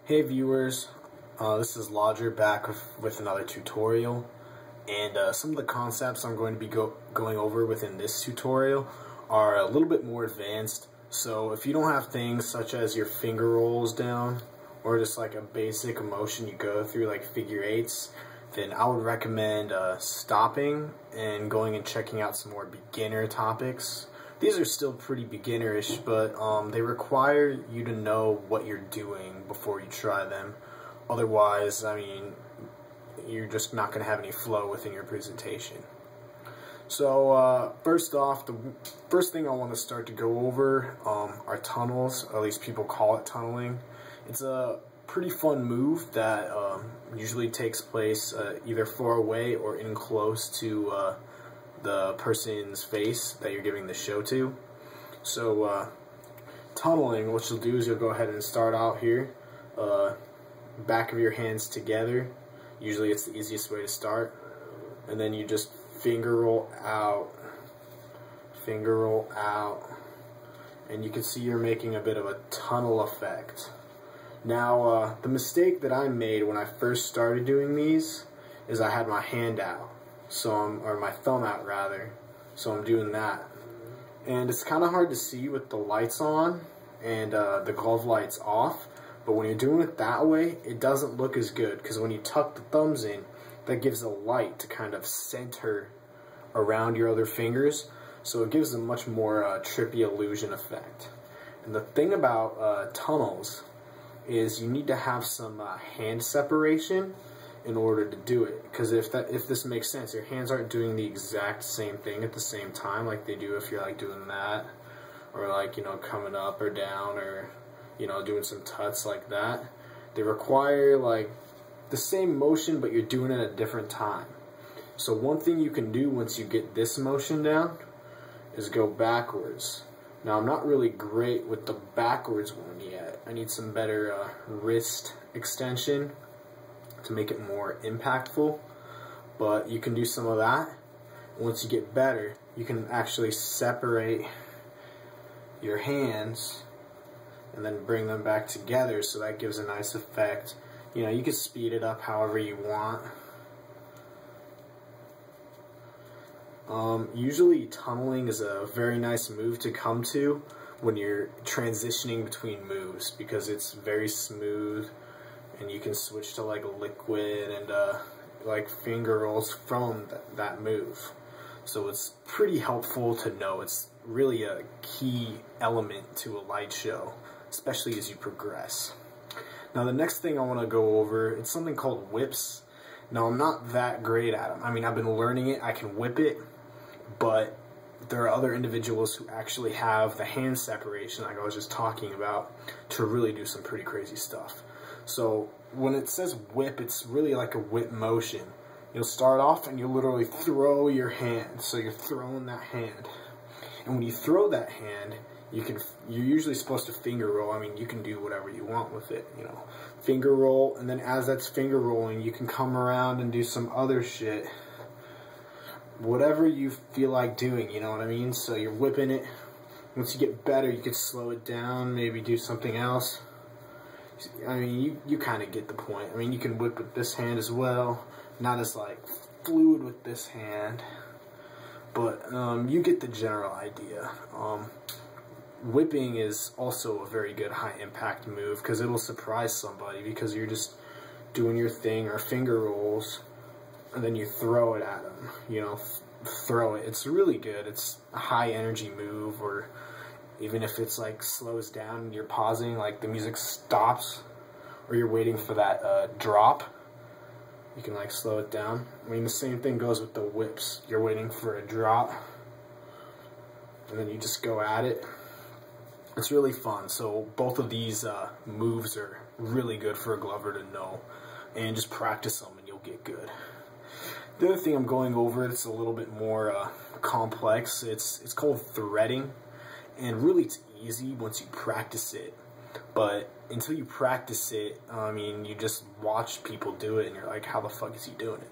Hey viewers, this is Lodger back with another tutorial, and some of the concepts I'm going to be going over within this tutorial are a little bit more advanced. So if you don't have things such as your finger rolls down or just like a basic motion you go through like figure eights, then I would recommend stopping and going and checking out some more beginner topics. These are still pretty beginnerish, but they require you to know what you're doing before you try them. Otherwise, I mean, you're just not going to have any flow within your presentation. So first off, the first thing I want to start to go over are tunnels, or at least people call it tunneling. It's a pretty fun move that usually takes place either far away or in close to the person's face that you're giving the show to. So tunneling, what you'll do is you'll go ahead and start out here, back of your hands together. Usually it's the easiest way to start, and then you just finger roll out, and you can see you're making a bit of a tunnel effect. Now the mistake that I made when I first started doing these is I had my hand out, or my thumb out rather, so I'm doing that. And it's kind of hard to see with the lights on and the glove lights off, but when you're doing it that way, it doesn't look as good, because when you tuck the thumbs in, that gives a light to kind of center around your other fingers, so it gives a much more trippy illusion effect. And the thing about tunnels is you need to have some hand separation in order to do it, because if this makes sense, your hands aren't doing the exact same thing at the same time like they do if you're like doing that, or like, you know, coming up or down, or, you know, doing some tuts like that. They require like the same motion, but you're doing it at a different time. So one thing you can do once you get this motion down is go backwards. Now I'm not really great with the backwards one yet. I need some better wrist extension to make it more impactful, but you can do some of that. Once you get better, you can actually separate your hands and then bring them back together, so that gives a nice effect. You know, you can speed it up however you want. Usually tunneling is a very nice move to come to when you're transitioning between moves, because it's very smooth and you can switch to like liquid and like finger rolls from that move. So it's pretty helpful to know. It's really a key element to a light show, especially as you progress. Now the next thing I want to go over, it's something called whips. Now I'm not that great at them. I mean, I've been learning it, I can whip it, but there are other individuals who actually have the hand separation like I was just talking about to really do some pretty crazy stuff. So when it says whip, it's really like a whip motion. You'll start off and you literally throw your hand, so you're throwing that hand. And when you throw that hand, you're usually supposed to finger roll. I mean, you can do whatever you want with it, you know. Finger roll, and then as that's finger rolling, you can come around and do some other shit. Whatever you feel like doing, you know what I mean? So you're whipping it. Once you get better, you could slow it down, maybe do something else. I mean, you kind of get the point. I mean, you can whip with this hand as well. Not as like fluid with this hand, but you get the general idea. Whipping is also a very good high impact move, because it'll surprise somebody, because you're just doing your thing or finger rolls and then you throw it at them, you know, throw it. It's really good. It's a high energy move, or even if it's like slows down and you're pausing, like the music stops, or you're waiting for that drop, you can like slow it down. I mean, the same thing goes with the whips. You're waiting for a drop and then you just go at it. It's really fun. So both of these moves are really good for a glover to know, and just practice them and you'll get good. The other thing I'm going over, it's a little bit more complex. It's called threading, and really it's easy once you practice it. But until you practice it, I mean, you just watch people do it and you're like, how the fuck is he doing it?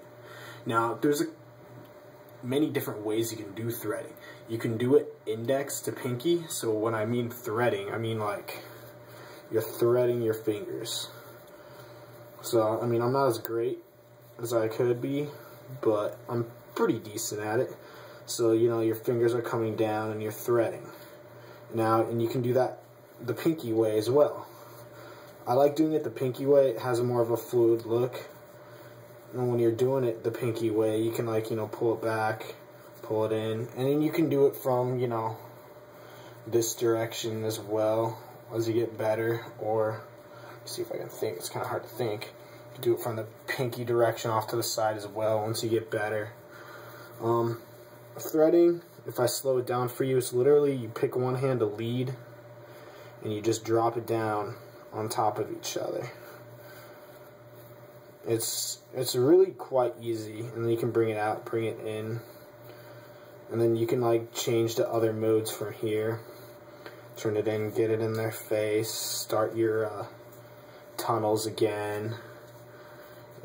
Now, there's many different ways you can do threading. You can do it index to pinky. So when I mean threading, I mean like you're threading your fingers. So, I mean, I'm not as great as I could be, but I'm pretty decent at it. So, you know, your fingers are coming down and you're threading. Now, and you can do that the pinky way as well. I like doing it the pinky way. It has more of a fluid look. And when you're doing it the pinky way, you can, like, you know, pull it back, pull it in. And then you can do it from, you know, this direction as well as you get better. Or, let's see if I can think. It's kind of hard to think. You can do it from the pinky direction off to the side as well once you get better. Threading, if I slow it down for you, it's literally you pick one hand to lead and you just drop it down on top of each other. It's really quite easy, and then you can bring it out, bring it in, and then you can like change to other modes from here. Turn it in, get it in their face, start your tunnels again,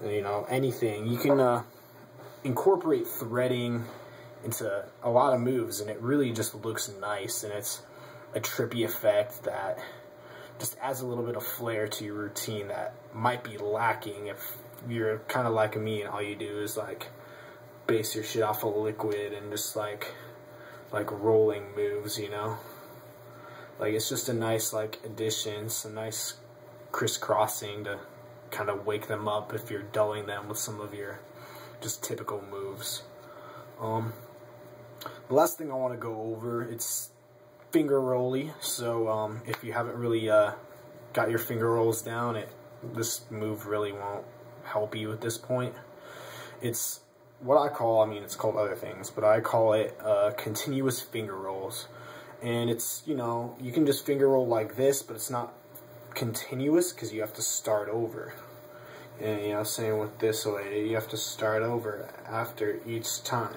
you know, anything. You can incorporate threading into a lot of moves, and it really just looks nice, and it's a trippy effect that just adds a little bit of flair to your routine that might be lacking if you're kind of like me and all you do is like base your shit off of liquid and just like rolling moves, you know. Like, it's just a nice like addition, some nice crisscrossing to kind of wake them up if you're dulling them with some of your just typical moves. The last thing I want to go over, it's finger rolly. So if you haven't really got your finger rolls down, this move really won't help you at this point. It's what I call, I mean, it's called other things, but I call it continuous finger rolls. And it's, you know, you can just finger roll like this, but it's not continuous because you have to start over. And, you know, same with this way, you have to start over after each time.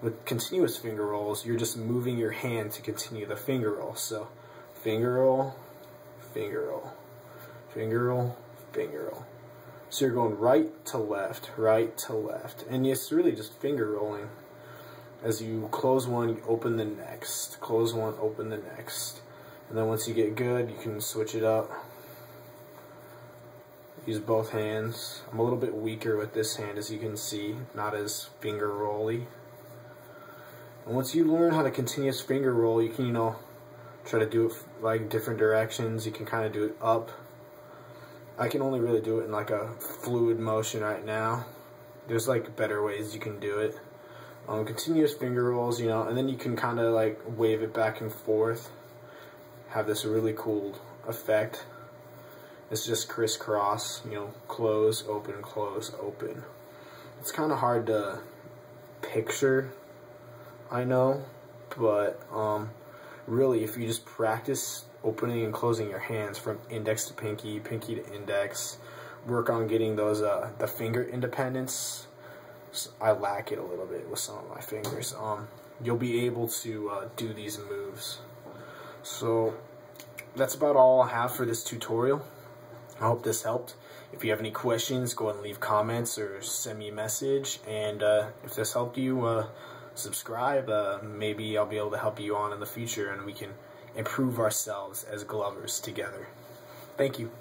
With continuous finger rolls, you're just moving your hand to continue the finger roll. So, finger roll, finger roll, finger roll, finger roll. So you're going right to left, and it's really just finger rolling. As you close one, you open the next. Close one, open the next. And then once you get good, you can switch it up. Use both hands. I'm a little bit weaker with this hand, as you can see, not as finger rolly. And once you learn how to continuous finger roll, you can, you know, try to do it like different directions. You can kind of do it up. I can only really do it in like a fluid motion right now. There's like better ways you can do it. Continuous finger rolls, you know, and then you can kind of like wave it back and forth. Have this really cool effect. It's just crisscross, you know, close, open, close, open. It's kind of hard to picture, I know, but really if you just practice opening and closing your hands from index to pinky, pinky to index, work on getting those the finger independence. I lack it a little bit with some of my fingers. You'll be able to do these moves. So that's about all I have for this tutorial. I hope this helped. If you have any questions, go ahead and leave comments or send me a message. And if this helped you, subscribe. Maybe I'll be able to help you on in the future, and we can improve ourselves as glovers together. Thank you.